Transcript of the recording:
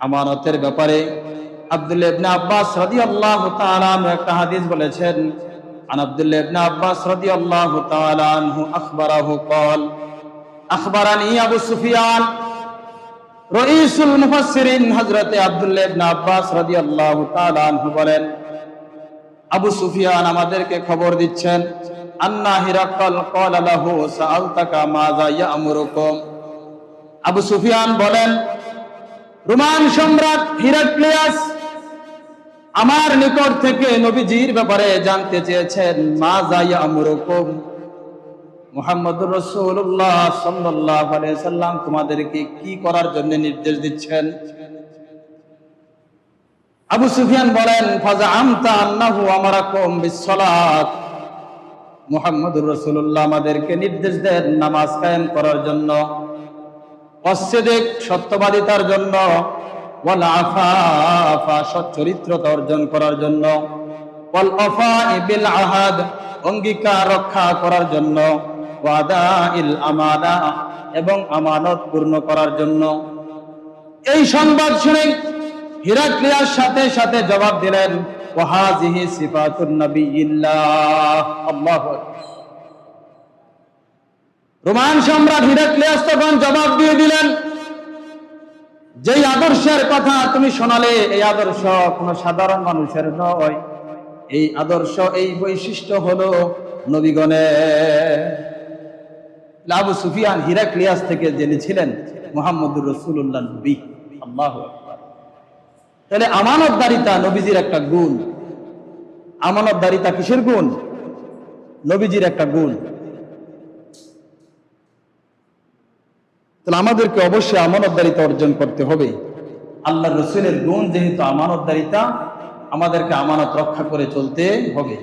আমানতের ব্যাপারে আব্দুল্লাহ ইবনে আব্বাস রাদিয়াল্লাহু তাআলা আনহু একটা হাদিস বলেছেন। আন আব্দুল্লাহ ইবনে আব্বাস রাদিয়াল্লাহু তাআলা আনহু আখবারাহু قال আখবারানি আবু সুফিয়ান রাইসুল মুফাসসিরিন হযরতে আব্দুল্লাহ ইবনে আব্বাস রাদিয়াল্লাহু তাআলা আনহু বলেন, আবু সুফিয়ান আমাদেরকে খবর দিচ্ছেন, আন্না হিরাকাল ক্বালা লাহু সাআলতাকা মাযা ইয়া'মুরুকুম। আবু সুফিয়ান বলেন, রোমান সম্রাট হিরাক্লিয়াস আমার নিকট থেকে নবীজির ব্যাপারে জানতে চেয়েছেন, মাযা ইয়া'মুরুকুম, মুহাম্মদুর রাসূলুল্লাহ সাল্লাল্লাহু আলাইহি সাল্লাম তোমাদেরকে কি করার জন্য নির্দেশ দিচ্ছেন। আবু সুফিয়ান বলেন, ফাজআমতা আন্নাহু আমারাকুম বিসসালাত, মুহাম্মদুর রাসূলুল্লাহ আমাদেরকে নির্দেশ দেন নামাজ কায়েম করার জন্য, ওয়াসসিদক সত্যবাদিতার জন্য, ওয়াল আফাফা সচ্চরিত্রতা অর্জন করার জন্য, ওয়াল আফাই বিল আহাদ অঙ্গীকার রক্ষা করার জন্য, ওয়াদাইল আমানা এবং আমানত পূর্ণ করার জন্য। এই সংবাদ শুনে হিরাক্লিয়াস সাথে সাথে জবাব দিলেন, ওয়াহাযিহি সিফাতুন নবিয়্যিল্লাহ। আল্লাহু আকবার। রোমান সম্রাট হিরাক্লিয়াস তখন জবাব দিয়ে দিলেন, যেই আদর্শের কথা তুমি শোনালে এই আদর্শ কোন সাধারণ মানুষের নয়, এই আদর্শ এই বৈশিষ্ট্য হলো নবীগণের। আবু সুফিয়ান হিরাক্লিয়াস থেকে জেনেছিলেন মুহাম্মদুর রাসূলুল্লাহ নবী। আল্লাহু আকবার। তাহলে আমানতদারিতা নবীজির একটা গুণ। আমানতদারিতা কিসের গুণ? নবীজির একটা গুণ। তাহলে আমাদেরকে অবশ্যই আমানতদারিতা অর্জন করতে হবে। আল্লাহর রাসূলের গুণ যেহেতু আমানতদারিতা, আমাদেরকে আমানত রক্ষা করে চলতে হবে।